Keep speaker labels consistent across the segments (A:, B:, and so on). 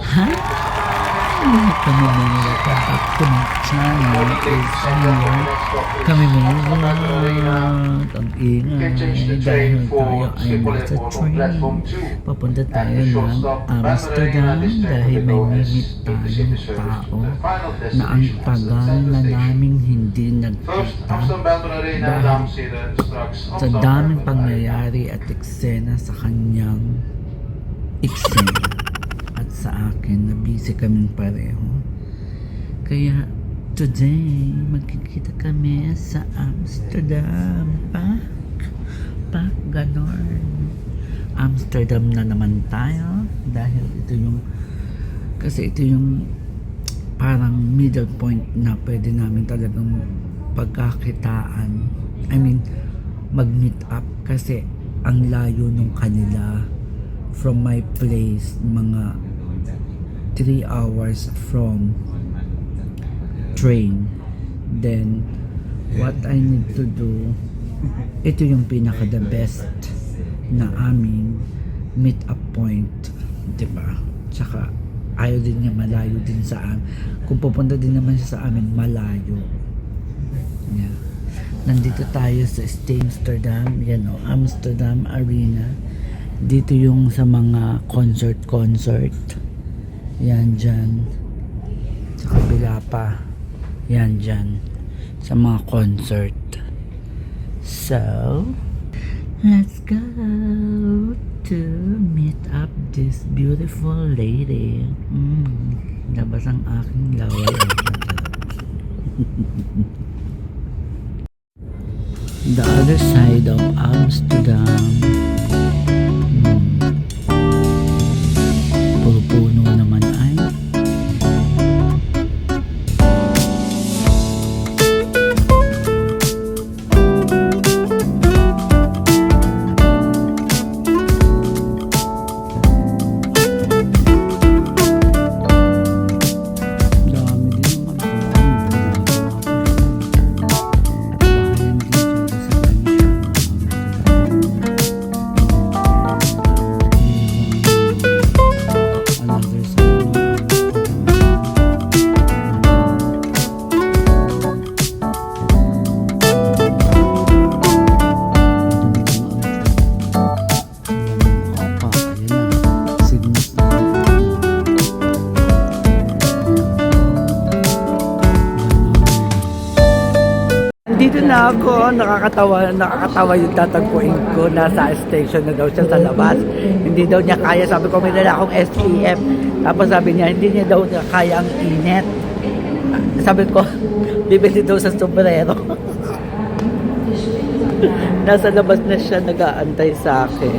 A: Ha? Kami mga welcome to my channel is here. Kami mga ang ingay dahil tayo ay nasa train. Papunta tayo ng Amsterdam dahil may limit tayong tao na ang tagal na naming hindi nagkita dahil sa daming pangyayari at eksena sa kanyang eksena. At sa akin na busy kaming pareho. Kaya today magkikita kami sa Amsterdam Pak ganon. Amsterdam na naman tayo dahil ito yung parang middle point na pwede namin talagang pagkakitaan. I mean mag-meet up kasi ang layo nung kanila from my place, mga 3 hours from train. Then what I need to do, ito yung pinaka the best na aming meet up point, diba? Tsaka ayaw din niya, malayo din sa amin. Kung pupunta din naman siya sa amin, malayo. Yeah. Nandito tayo sa Amsterdam, yan o, Amsterdam Arena. Dito yung sa mga concert. Yan dyan. Sa kabila pa. Yan dyan. Sa mga concert. So, let's go to meet up this beautiful lady. Labas ang aking laway. The other side of Amsterdam. Puno naman ay dito na ako, nakakatawa yung tatagpuin ko. Nasa station na daw siya sa labas. Hindi daw niya kaya, sabi ko may dala akong SPF. Tapos sabi niya, hindi niya daw kaya ang init. Sabi ko, bibili daw sa sombrero. Nasa labas na siya, nag-aantay sa akin.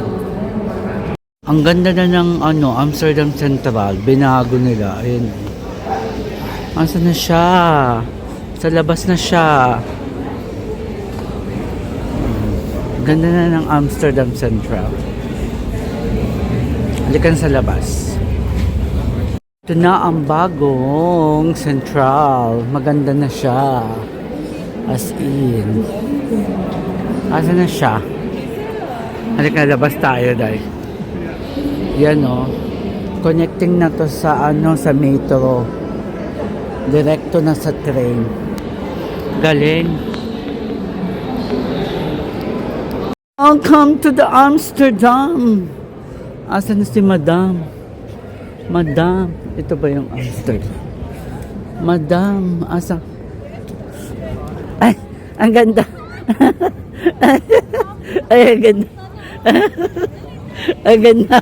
A: Ang ganda na ng Amsterdam Central, binago nila. Ayun. Asa na siya? Sa labas na siya. Ganda na ng Amsterdam Central. Halikan sa labas. Ito na ang bagong Central. Maganda na siya. As in. Asa na siya? Halikan labas tayo dahil. Yan o. Connecting na to sa sa metro. Direkto na sa train. Galing. Welcome to the Amsterdam. Asan na si Madam? Madam, ito ba yung Amsterdam? Madam, asa? Ay, ang ganda. Ay, ang ganda. Ang ganda.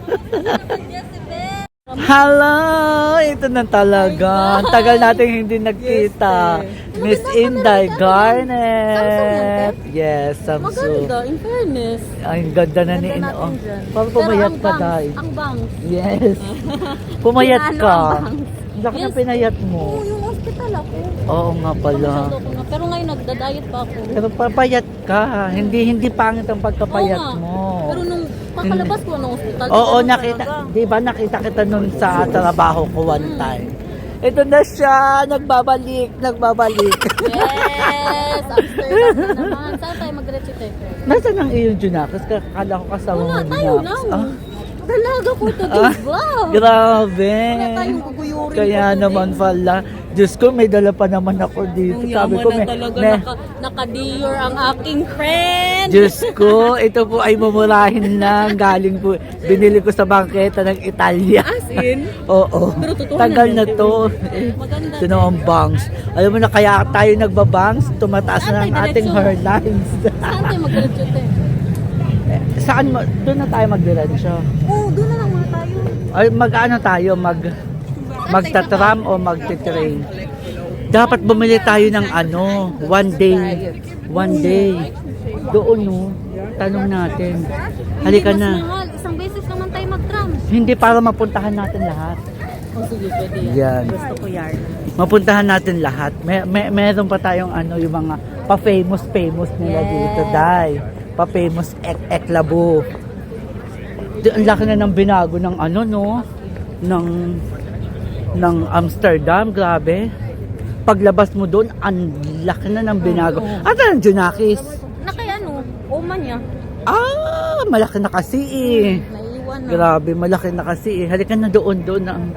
A: Hello! Ito na talaga. Ang tagal natin hindi nagkita. Miss Inday Garnet. Yes, Samsung.
B: Maganda, in fairness.
A: Ang ganda na ni Ino. Parang pumayat ka, Day.
B: Ang bangs.
A: Yes. Pumayat
B: Ano
A: ka.
B: ang bangs?
A: Laki na pinayat mo.
B: Oo, yung hospital ako.
A: Oo nga pala.
B: Masyado ko na. Pero ngayon nagda-diet pa ako.
A: Pero papayat ka. Hindi pangit ang pagkapayat
B: Oo nga.
A: mo.
B: Pero nung kakalabas ko ng hospital.
A: Oo,
B: ganun
A: nakita.
B: talaga.
A: Di ba nakita kita nun sa trabaho ko one time. Ito na siya. Nagbabalik.
B: Yes! Amsterdam na naman. Saan tayo mag-diretso tayo?
A: Nasaan ang iyong Junakis? Kala ko kasama mo
B: Wala, tayo
A: Junakis.
B: lang. Dalaga ko to, diba?
A: Grabe.
B: Wala tayong guguyurin.
A: Kaya
B: ko
A: naman pala. Diyos ko, may dala pa naman ako dito.
B: Ang
A: Sabi
B: yaman
A: ko,
B: na talaga, naka-Dior ang aking friend.
A: Diyos ko, ito po ay mumurahin lang. Galing po, binili ko sa bangketa ng Italia.
B: As in?
A: Oo.
B: Pero totoo
A: Tagal
B: na
A: na to.
B: Maganda.
A: Ito na ang bangs. Alam mo na, kaya tayo nagbabangs, tumataas na ang ating hairlines.
B: Saan tayo mag-graduate eh?
A: Saan mo? Doon na tayo magdiretso.
B: Oo, doon na lang muna tayo.
A: Ay, mag-ano tayo? Magta-tram o magti-train? Dapat bumili tayo ng ano, one day. Doon, no? Tanong natin. Halika
B: Hindi, mas
A: na.
B: mahal. Isang beses naman tayo mag-tram.
A: Hindi para mapuntahan natin lahat.
B: Oh, sige, pwede yan.
A: Yan.
B: Gusto ko yan.
A: Mapuntahan natin lahat. Meron pa tayong ano, yung mga pa-famous nila
B: Yes.
A: dito, Day. Pa-famous Eklabo. Ang laki na ng binago ng ano, no? Ng Amsterdam, grabe. Paglabas mo doon, ang laki na ng binago. At ang Junakis?
B: Nakay ano, Oman niya.
A: Malaki na kasi eh.
B: Naiiwan na.
A: Grabe, malaki na kasi eh. Halika na doon ang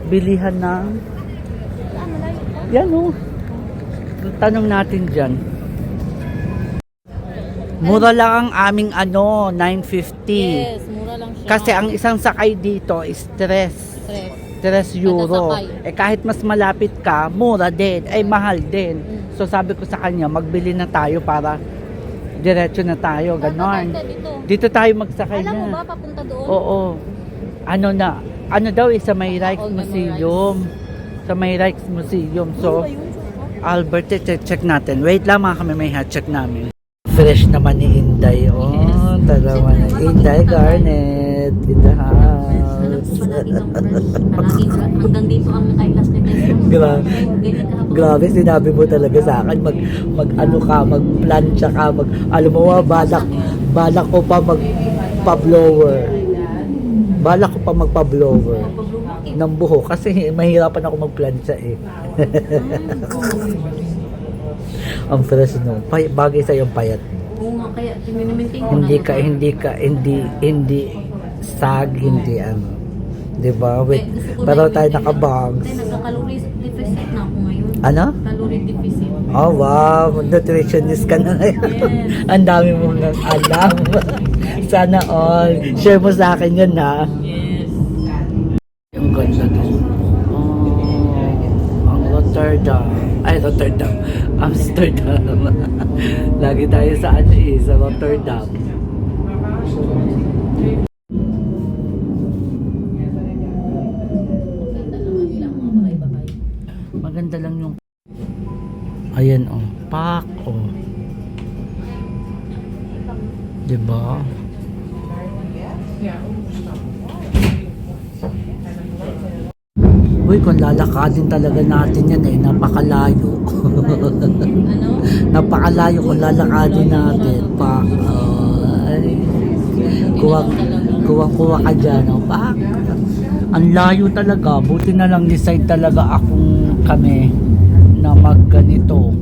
A: bilihan ng...
B: Ano lang?
A: Yan oh. Tanong natin dyan. Mura lang ang aming ano, 950.
B: Yes, mura lang siya.
A: Kasi ang isang sakay dito is 3 euro.
B: Kada sakay.
A: Kahit mas malapit ka, mura din. Ay, mahal din. So sabi ko sa kanya, magbili na tayo para diretso na tayo. Ganon. Dito tayo magsakay
B: Alam mo
A: na.
B: ba, papunta doon?
A: Oo. Ano daw sa may Rijksmuseum. Sa may Rijksmuseum. So, Albert, check natin. Wait lang mga kami, may check namin. Fresh naman ni Inday. Oh, talaga na. Inday Garnet in the house.
B: Hanggang dito ang eyeglass ni
A: Grabe. Grabe, sinabi mo talaga sa akin, mag-plancha ka, alam mo ba, balak ko pa magpa-blower. Balak ko pa magpa-blower ng buhok kasi mahirapan ako mag-plancha eh. Ang fresh no. Bagay sa yung payat.
B: Oo nga, kaya tinimintin ko
A: Hindi sag, hindi ano. 'Di ba? Wait. Pero tayo naka-bags.
B: Nagka-calorie deficit na ako ngayon.
A: Ano?
B: Calorie deficit.
A: Oh, wow. Nutritionist ka na ngayon. Ang dami mong alam. Sana all. Share mo sa akin yun, ha?
B: Yes.
A: Yung ganda doon. Oh, ang Rotterdam. Amsterdam. Lagi tayo sa sa Rotterdam. Maganda lang yung ayan oh, pak oh. 'Di ba? Uy, kung lalakadin talaga natin yan eh, napakalayo.
B: Ano?
A: Napakalayo kung lalakadin natin. Pak. Kuwang-kuwa ka dyan. Oh, pak. Ang layo talaga. Buti na lang decide talaga kami na magganito.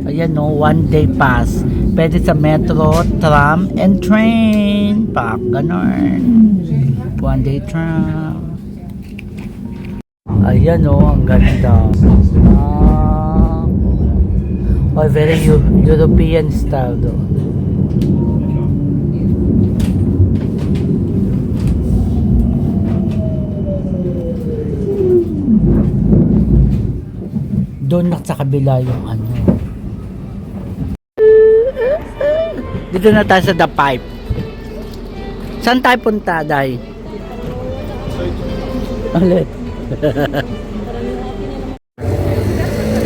A: Ayan no, one day pass. Pwede sa metro, tram, and train. Pak, ganon. One day tram. Ayan o, ang ganda. Very European style do. Doon na sa kabila yung ano. Dito na tayo sa The Pipe. Saan tayo punta, Day? Ulit.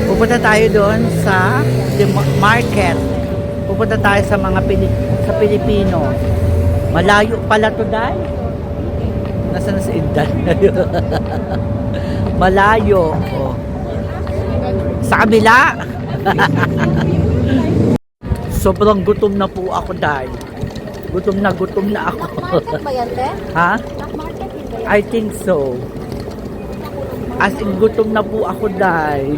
A: Pupunta tayo doon sa market. Pupunta tayo sa mga sa Pilipino. Malayo pala to, Day. Nasaan na si Inday? Malayo. Oh. Sa kabila. Sobrang gutom na po ako, Day. Gutom na ako.
B: Market ba yan, te?
A: Ha?
B: Market ba yan?
A: I think so. As in, gutom na po ako, Day.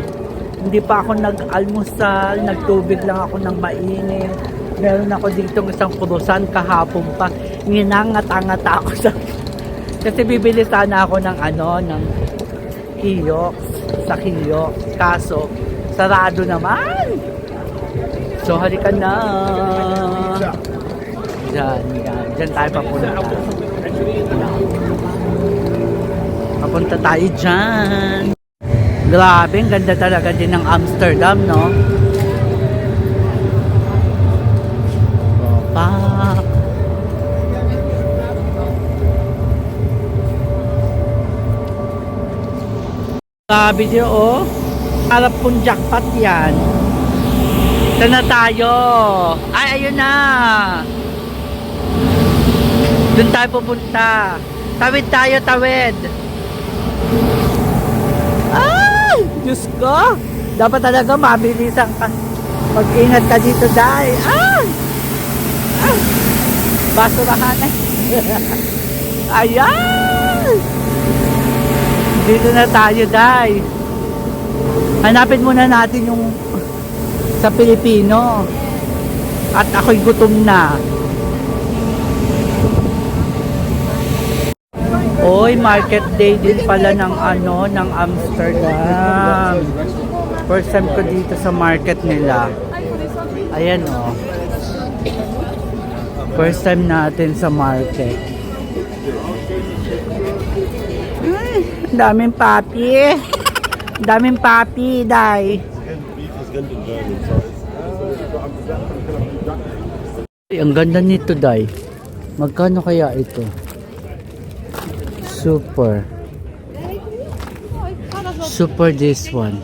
A: Hindi pa ako nag-almusal, nagtubig lang ako ng mainit. Meron ako dito isang kurusan kahapon pa. Nginangat-angat ako Kasi bibili sana ako ng ng kiyok. Sa kiyok. Kaso, sarado naman. So, halika na. Diyan tayo papunta. Papunta tayo dyan. Grabe, ang ganda talaga din ng Amsterdam, no? Opa. Grabe din, oh. Harap pong jackpot yan. Saan na tayo? Ay, ayun na. Doon tayo pupunta. Tawid tayo, tawid. Ay! Diyos ko! Dapat talaga mabilisan ka. Mag-ingat ka dito, Day. Ay! Ay! Basurahan eh. Ayan! Dito na tayo, Day. Hanapin muna natin yung sa Pilipino. At ako'y gutom na. Oy, market day din pala ng ng Amsterdam. First time ko dito sa market nila. Ayan, oh. First time natin sa market. Ay, daming papi. Daming papi, Day. Ay, ang ganda nito, Day. Magkano kaya ito? Super this one.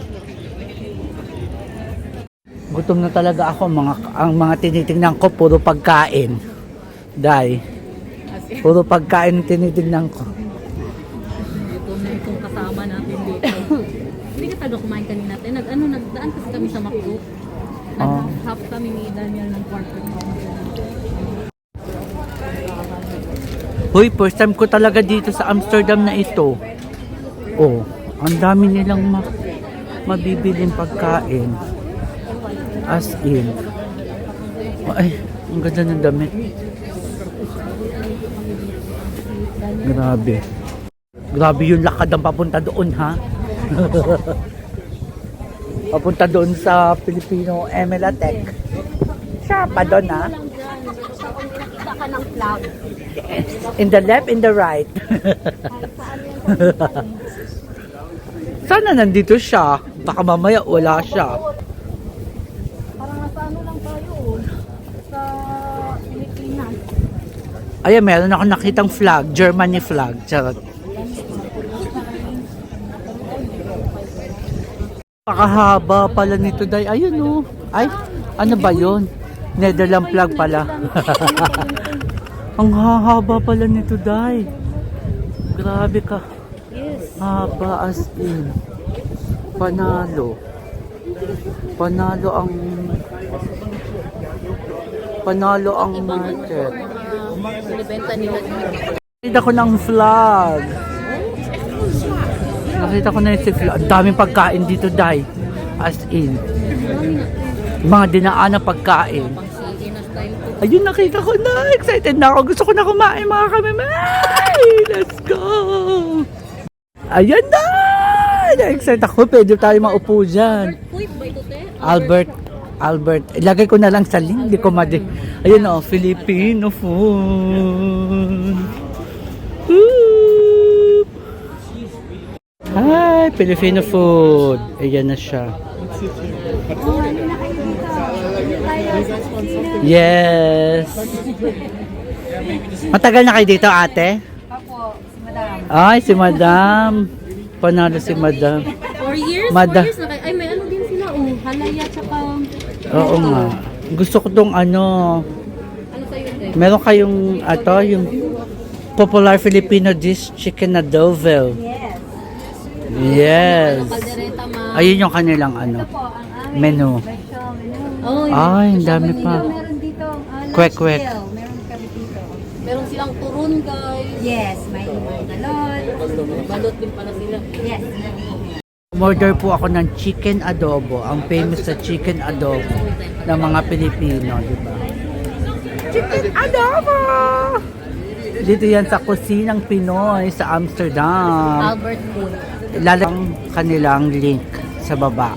A: Gutom na talaga ako. Ang mga tinitingnan ko puro pagkain. Day. Puro pagkain tinitingnan ko.
B: Itong kasama natin dito. Hindi ka taga kumain kanina natin. Nagdaan kasi kami sa McDo. Nag-half kami ni Daniel ng quarter pounder.
A: Hoy, first time ko talaga dito sa Amsterdam na ito. Oh, ang dami nilang mabibiling pagkain. As in. Ay, ang ganda ng damit. Grabe. Grabe yung lakad ang papunta doon, ha? Papunta doon sa Filipino Emelatech. Siya pa doon, ha?
B: Nakita ka ng flag.
A: In the left, in the right. Sana nandito siya. Baka mamaya wala siya.
B: Parang nasa lang tayo. Sa Pilipinas.
A: Ayan, meron ako nakitang flag. Germany flag. Charot. Pakahaba pala nito, Day. Ayun, oh. Ay, ano ba yun? Netherlands flag pala. Ang hahaba pala nito, Day. Grabe ka.
B: Yes.
A: Haba as in. Panalo. Panalo ang market.
B: Binibenta nila dito.
A: Nakita ko ng flag. Nakita ko na yung flag. Ang daming pagkain dito, Day. As in. Mga dinaan na pagkain. Ayun, nakita ko na. Excited na ako. Gusto ko na kumain, mga kamimay. Let's go. Ayan na. Na-excite ako. Pwede tayo maupo dyan. Albert. Ilagay ko na lang sa link. Hindi ko Ayun, oh. Filipino food. Woo! Hi, Filipino food. Ayan na siya. Yes. Matagal na kayo dito, ate?
B: Opo, si Madam.
A: Ay, si Madam. Panalo si Madam.
B: 4 years? 4
A: Mada-
B: years na kayo. Ay, may ano din sila. Halaya tsaka...
A: Oo nga. Gusto ko tong
B: Ano sa'yo din?
A: meron kayong yung popular Filipino dish, chicken adobo. Yes.
B: Kaldereta, ma.
A: Ayun yung kanilang menu.
B: Oh,
A: Ay, ang dami pa.
C: Meron dito,
A: Kwek-kwek.
C: meron kami dito.
B: meron silang turun, guys.
C: Yes, may galon.
B: Balot din pala sila.
C: Yes.
A: Order po ako ng chicken adobo. Ang famous sa chicken adobo ng mga Pilipino, di ba? Chicken adobo! Dito yan sa kusinang Pinoy sa Amsterdam.
B: Albert Food.
A: Lalang kanilang link sa baba.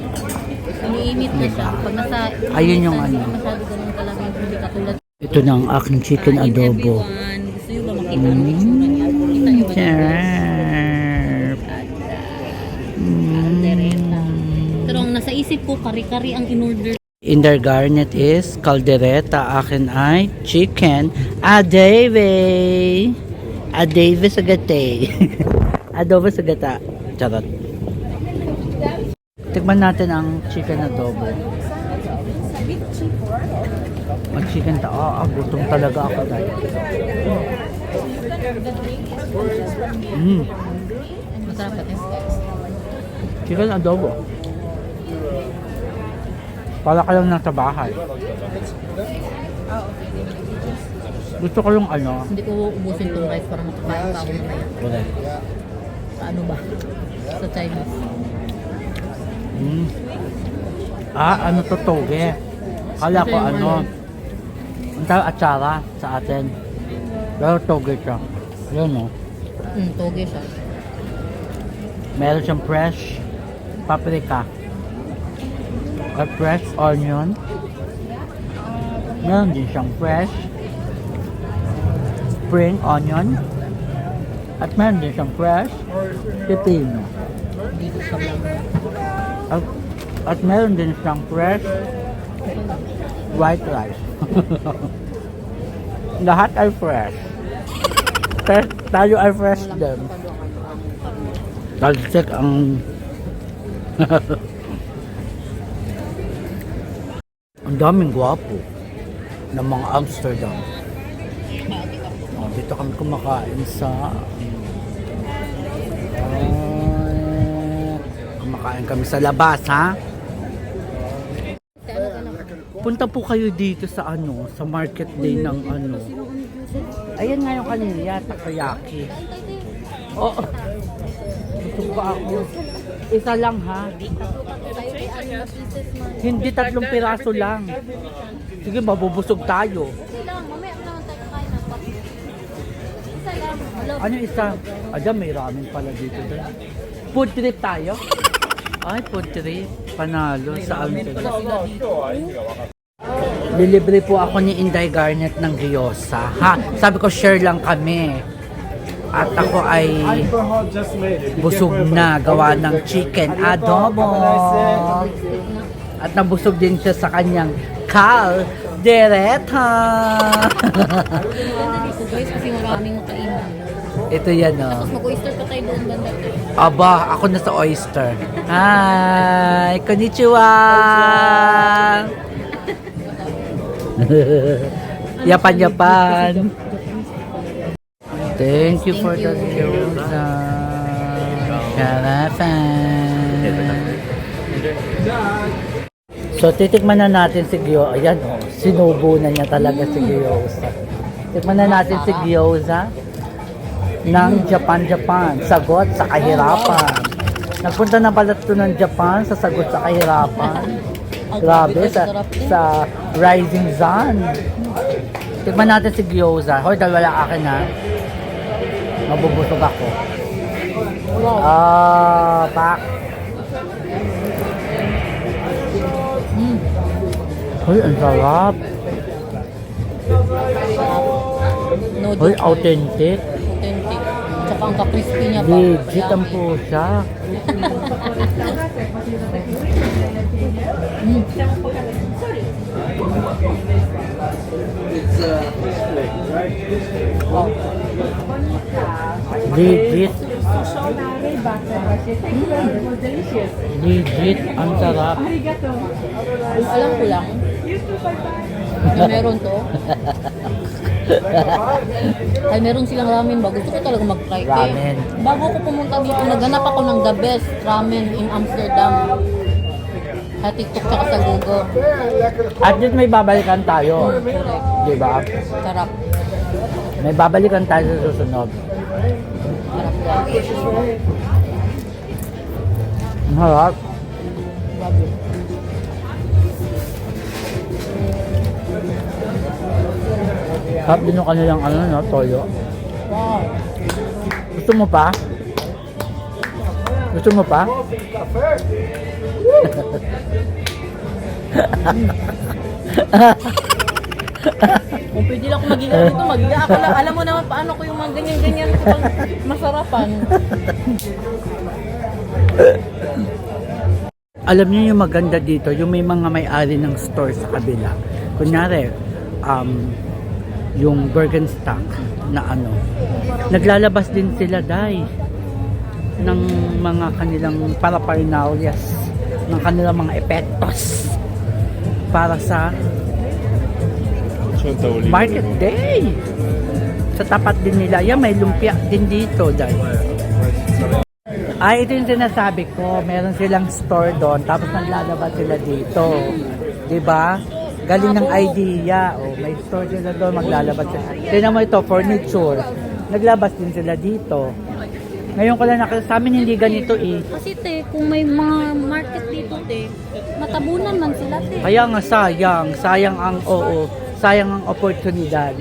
B: Iniinit na siya.
A: Diba?
B: Pag nasa...
A: Ayun yung ano.
B: Hindi masyado ganun kalamig. Hindi katulad.
A: Ito na ang aking chicken
B: Kain,
A: adobo.
B: everyone. Gusto nyo ba makita ang itsura niya? Kita nyo ba?
A: Sarap.
B: Caldereta. Pero ang nasa isip ko, kari-kari ang in-order.
A: In their garnet is caldereta. Akin ay chicken adeve. Adeve sa gate. Adobo sa gata. Charot. Tikman natin ang chicken adobo. Ang chicken gutom talaga ako dahil.
B: Masarap pa din.
A: Chicken adobo. Para ka lang nasa bahay. Gusto ko yung ano.
B: Hindi ko ubusin tong rice para makakain pa ako mamaya.
A: Correct.
B: Ano ba? Sa Chinese.
A: Ano to toge? Kala ko ano. Ang tawag atsara sa atin. Pero toge siya. Yun o.
B: Toge siya.
A: Meron siyang fresh paprika. Or fresh onion. Meron din siyang fresh spring onion. At meron din siyang fresh pepino.
B: Dito sa lang.
A: At meron din siyang fresh white rice. Lahat ay fresh. Tayo ay fresh din. Talsik ang ang daming gwapo ng mga Amsterdam. Dito kami kumakain sa kumakain kami sa labas, ha? Punta po kayo dito sa sa market day ng Ayan nga yung kanina, takoyaki. Oo. Gusto ko ako. Isa lang, ha? Hindi 3 piraso lang. Sige, mabubusog tayo. Ano isa? May ramen pala dito. Food trip tayo? Ay, food trip. Panalo sa Amsterdam. Lilibre po ako ni Inday Garnet ng gyoza. Sabi ko, share lang kami. At ako ay busog na gawa ng chicken adobo. At nabusog din siya sa kanyang caldereta.
B: Ganda dito guys kasi maraming makainan.
A: Ito yan,
B: Tapos mag-oyster pa tayo doon banda.
A: Aba, ako na sa oyster. Hi! Konnichiwa! Yapan. Thank you for the gyoza. Sharapan. So, titikman na natin si gyoza. Ayan, sinubo na niya talaga si gyoza. Tikman na natin si gyoza ng Japan. Sagot sa kahirapan. Nagpunta na pala ito ng Japan sa sagot sa kahirapan. Grabe, sa Rising Sun. Tikman natin si gyoza. Hoy, dalawa lang akin, ha. Mabubusog ako. Pak. Hoy, ang sarap. Hoy, authentic.
B: Authentic. Tsaka ang ka-crispy niya pa.
A: Legit ang pusa. Legit. Legit, ang sarap.
B: Alam ko lang. Na meron to. Ay, meron silang ramen ba? Gusto ko talaga mag-try.
A: Ramen.
B: Bago ko pumunta dito, naghanap ako ng the best ramen in Amsterdam. Sa TikTok tsaka sa Google.
A: At least may babalikan tayo.
B: Correct.
A: Diba?
B: Sarap.
A: May babalikan tayo sa susunod.
B: Sarap guys.
A: Ang harap.
B: Bago.
A: Harap din yung kanilang toyo. Gusto mo pa? Gusto mo pa?
B: Kung pwede lang ako maging dito, mag-iya ako lang. Alam mo naman paano ko yung mga ganyan-ganyan kapag masarapan.
A: Alam niyo yung maganda dito, yung may mga may-ari ng store sa kabila. Kunyari, yung Bergenstock na ano, naglalabas din sila dahil ng mga kanilang paraphernalias, ng kanilang mga epektos para sa Market Day. Sa tapat din nila, yan may lumpia din dito dahil. Ito yung sinasabi ko, meron silang store doon, tapos naglalabas sila dito. 'Di ba? Galing ng idea. May store sila doon, maglalabas sila. Tingnan mo ito, furniture. Naglabas din sila dito. Ngayon ko lang nakita, sa amin hindi ganito eh.
B: Kasi te, kung may mga market dito te, matabunan man sila te.
A: Kaya nga sayang ang oportunidad.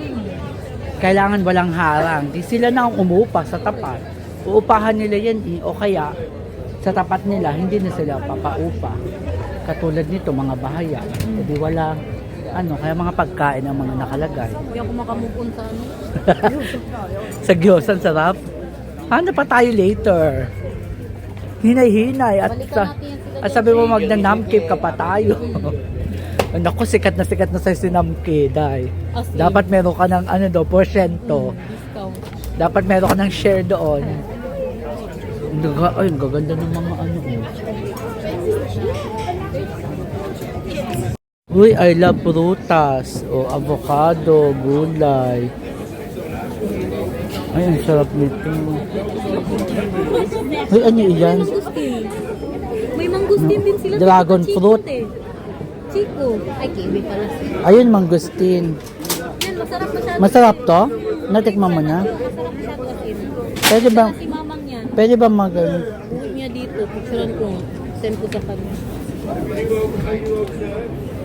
A: Kailangan walang harang. Di sila na ang umupa sa tapat. Uupahan nila yan eh. O kaya, sa tapat nila, hindi na sila papaupa. Katulad nito, mga bahaya. Hindi wala, kaya mga pagkain ang mga nakalagay.
B: Hindi ako makamupon sa ano.
A: Sa Gyosan, sarap. Ano pa tayo later? Hinay-hinay. At sabi mo, magna-namkip ka pa tayo. Naku, sikat na sa sinamke, dahil. Dapat meron ka ng porsyento.
B: Discount.
A: Dapat meron ka ng share doon. Ay, ang gaganda ng mga Uy, I love prutas. Avocado, gulay. Ay, ang sarap nito. Uy, ano yan?
B: May mangustin din sila.
A: Dragon
B: Chico,
A: fruit.
B: te. Chico. Ay, kiwi pala sila.
A: Ayun, mangustin.
B: Yan, masarap masyado.
A: Masarap to? Natikman mo na?
B: Masarap masyado as in.
A: Pwede ba,
B: Si mamang yan.
A: pwede ba
B: Uwi niya dito. Picturean ko. Send ko sa kanya.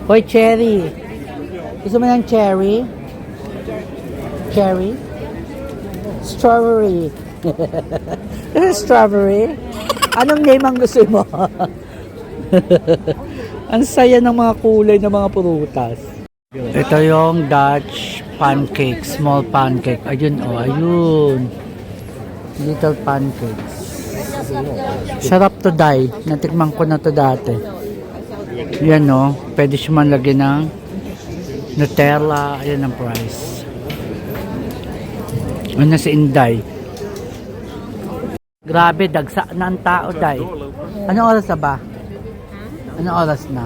A: Hoy, cherry. Gusto mo ng cherry? Cherry? Strawberry. Strawberry? Anong name ang gusto mo? Ang saya ng mga kulay ng mga prutas. Ito yung Dutch pancake, small pancake. Ayun. Little pancakes. Sarap to dai. Natikman ko na to dati. Yan pwede siya man lagyan ng Nutella. Ayan ang price. Ano si Inday? Grabe, dagsa na ang tao dai. Anong oras na ba? Anong oras na?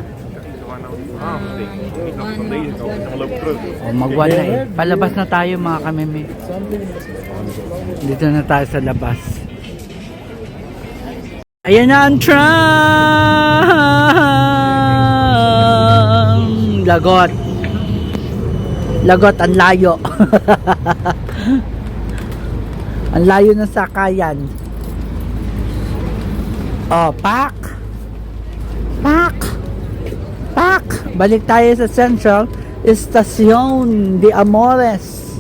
A: Mag-1 na eh. Palabas na tayo mga kameme. Dito na tayo sa labas. Ayan na ang tram! Lagot. Lagot, ang layo. Ang layo ng sakayan. Pak! Balik tayo sa Central Estación de Amores.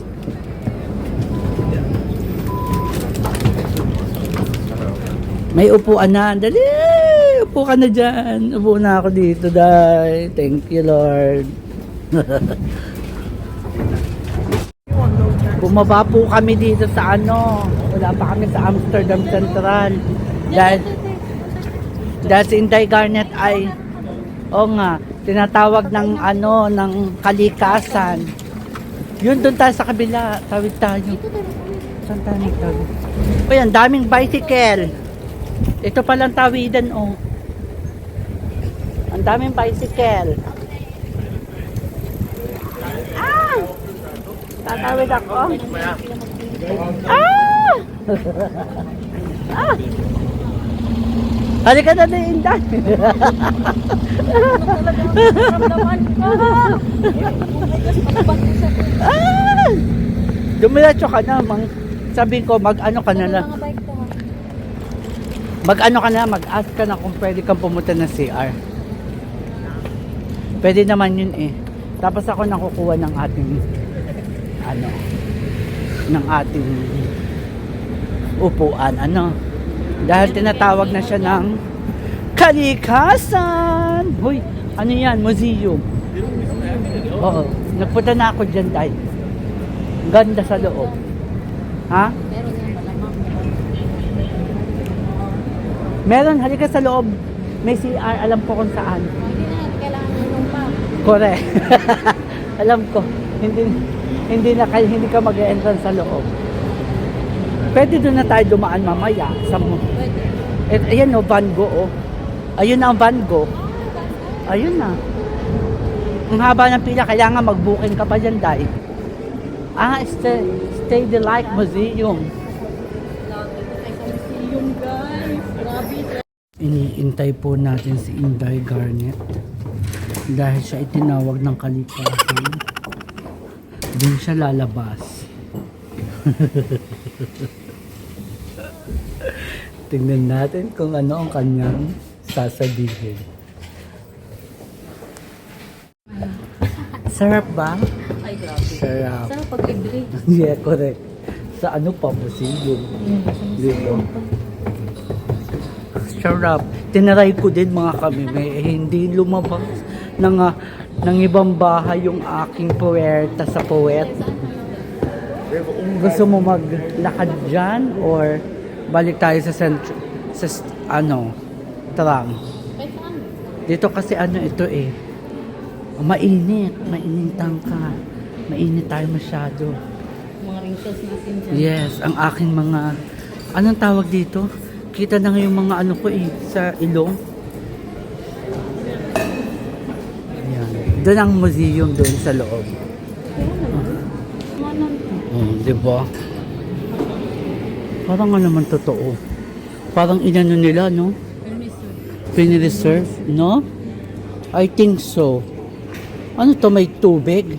A: May upuan na. Dali! Upo ka na dyan. Upo na ako dito, dahil. Thank you, Lord. Bumaba po kami dito sa wala pa kami sa Amsterdam Central. Dahil si Inday Garnet ay tinatawag ng ng kalikasan. Yun, doon tayo sa kabila. Tawid tayo. Saan tayo nagtawid? Ang daming bicycle. Ito palang tawidan, Ang daming bicycle. Tatawid ako. Halika na din, Inday. Dumiretso ka na, sabi ko, mag-ano ka na. Mag-ask ka na kung pwede kang pumunta ng CR. Pwede naman yun eh. Tapos ako nakukuha ng ating upuan. Ano? Dahil tinatawag na siya ng kalikasan. Hoy, ano yan? Museum. Oo. Nagpunta na ako dyan dahil. Ganda sa loob. Ha?
B: Meron yan malamang.
A: Meron, halika sa loob. May CR, alam ko kung saan.
B: Hindi na natin kailangan ng pa.
A: Correct. Alam ko, hindi ka mag-entrance sa loob. Pwede doon na tayo dumaan mamaya.
B: Pwede.
A: Ayan o, Van Gogh o. Ayun na ang Van Gogh. Ayun na. Ang haba ng pila, kailangan mag-booking ka pa dyan dahil. Stay the Light Museum.
B: Yung guys. Grabe.
A: Iniintay po natin si Inday Garnet dahil siya itinawag ng kalikasan. Doon siya lalabas. Tingnan natin kung ano ang kanyang sasabihin. Sarap ba?
B: Ay, grabe.
A: Sarap.
B: Sarap pag-libre.
A: Yeah, correct. Sa ano pa, museum. Dito. Sarap. Tinaray ko din mga kamime. Hindi lumabas ng ibang bahay yung aking puwerta sa puwet. Gusto mo maglakad dyan or balik tayo sa tram.
B: Ay, saan?
A: Dito kasi ito eh. Mainit. Mainintang ka. Mainit tayo masyado.
B: Mga wrinkles natin dyan.
A: Yes, ang aking mga, anong tawag dito? Kita na nga yung mga ano ko sa ilong. Ayan. Doon ang museum doon sa loob. Di ba? Parang nga naman totoo. Parang inano nila, no? Pinireserve, no? I think so. Ano to, may tubig?